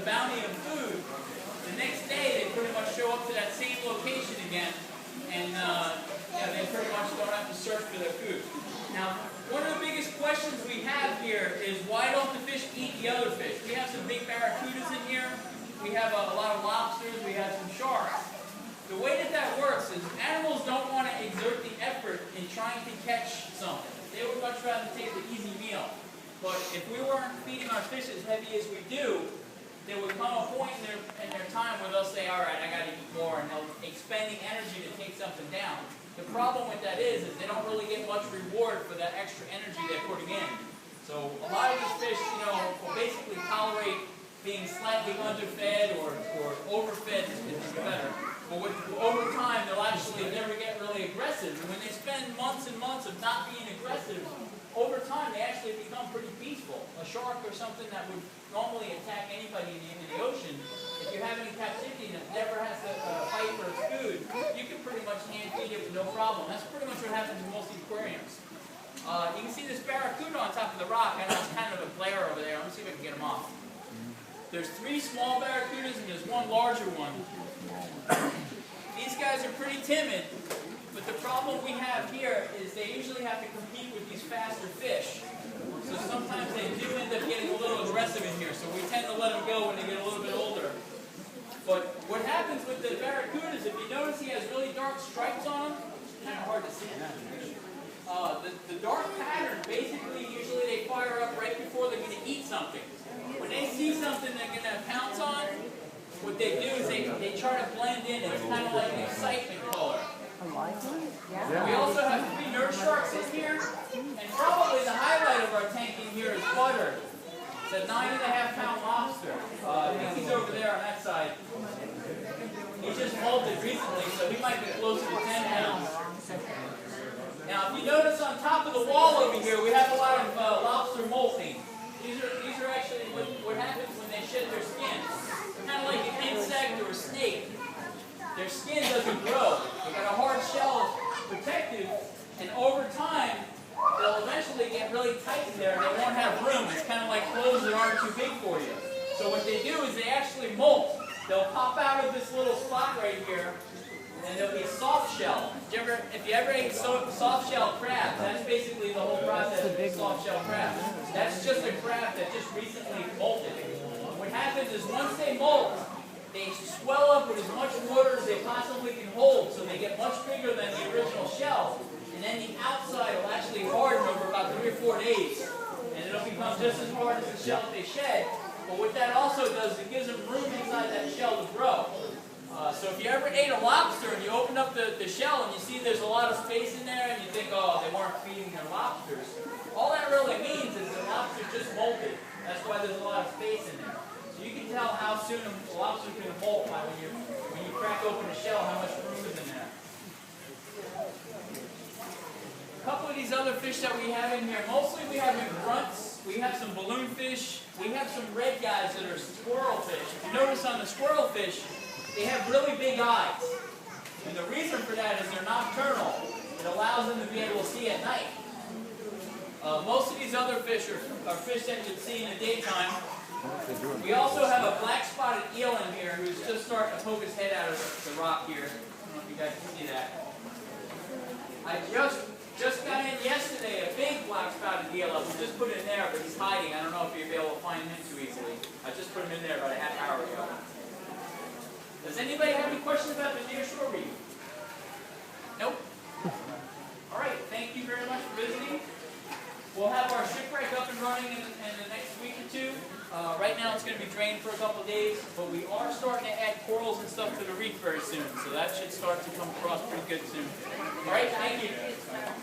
the bounty of food, the next day they pretty much show up to that same location again, and they pretty much don't have to search for their food. Now, one of the biggest questions we have here is why don't the fish eat the other fish? We have some big barracudas in here, we have a lot of lobsters, we have some sharks. The way that works is animals don't want to exert the effort in trying to catch something. They would much rather take the easy meal. But if we weren't feeding our fish as heavy as we do, there would come a point in their time where they'll say, all right, I got to eat more, and they'll expending energy to take something down. The problem with that is they don't really get much reward for that extra energy they're putting in. So a lot of these fish, will basically tolerate being slightly underfed or overfed is better. But over time, they'll actually never get really aggressive. And when they spend months and months of not being aggressive, over time they actually become pretty peaceful. A shark or something that would normally attack anybody in the ocean, if you have it in captivity that never has to fight for its food, you can pretty much hand feed it with no problem. That's pretty much what happens in most aquariums. You can see this barracuda on top of the rock. I know it's kind of a glare over there. Let me see if I can get them off. There's 3 small barracudas and there's 1 larger one. These guys are pretty timid, but the problem we have here is they usually have to compete with these faster fish. So sometimes they do end up getting a little aggressive in here, so we tend to let them go when they get a little bit older. But what happens with the barracudas, if you notice he has really dark stripes on him, it's kind of hard to see. The dark pattern, basically, usually they fire up right before they're going to eat something. When they see something they're going to pounce on, what they do is they try to blend in. It's kind of like an excitement color. We also have 3 nurse sharks in here, and probably the highlight of our tank in here is Butter. It's a 9.5-pound lobster. I think he's over there on that side. He just molted recently, so he might be closer to 10 pounds. Now, if you notice on top of the wall over here, we have a lot of lobster molting. These are actually what happens when they shed their skin. Kind of like an insect or a snake. Their skin doesn't grow. They got a hard shell protective, and over time, they'll eventually get really tight in there and they won't have room. It's kind of like clothes that aren't too big for you. So what they do is they actually molt. They'll pop out of this little spot right here, and there'll be a soft shell. If you ever ate soft shell crab, that's basically the whole process of soft shell crab. That's just a crab that just recently molted. What happens is once they molt, they swell up with as much water as they possibly can hold, so they get much bigger than the original shell. And then the outside will actually harden over about 3 or 4 days. And it'll become just as hard as the shell that they shed. But what that also does, it gives them room inside that shell to grow. So if you ever ate a lobster and you open up the shell and you see there's a lot of space in there and you think, oh, they weren't feeding their lobsters, all that really means is the lobster just molted. That's why there's a lot of space in there. So you can tell how soon a lobster is going to molt by when you crack open the shell, how much room is in there. A couple of these other fish that we have in here, mostly we have grunts, we have some balloon fish, we have some red guys that are squirrel fish. If you notice on the squirrel fish, they have really big eyes. And the reason for that is they're nocturnal. It allows them to be able to see at night. Most of these other fish are fish that you'd see in the daytime. We also have a black spotted eel in here who's just starting to poke his head out of the rock here. I don't know if you guys can see that. I just got in yesterday a big black spotted eel. We just put it in there, but he's hiding. I don't know if you'll be able to find him too easily. I just put him in there about a half hour ago. Does anybody have any questions about the nearshore reef? Nope? Alright, thank you very much for visiting. We'll have our shipwreck up and running in the next week or 2. Right now it's going to be drained for a couple of days, but we are starting to add corals and stuff to the reef very soon, so that should start to come across pretty good soon. Alright, thank you.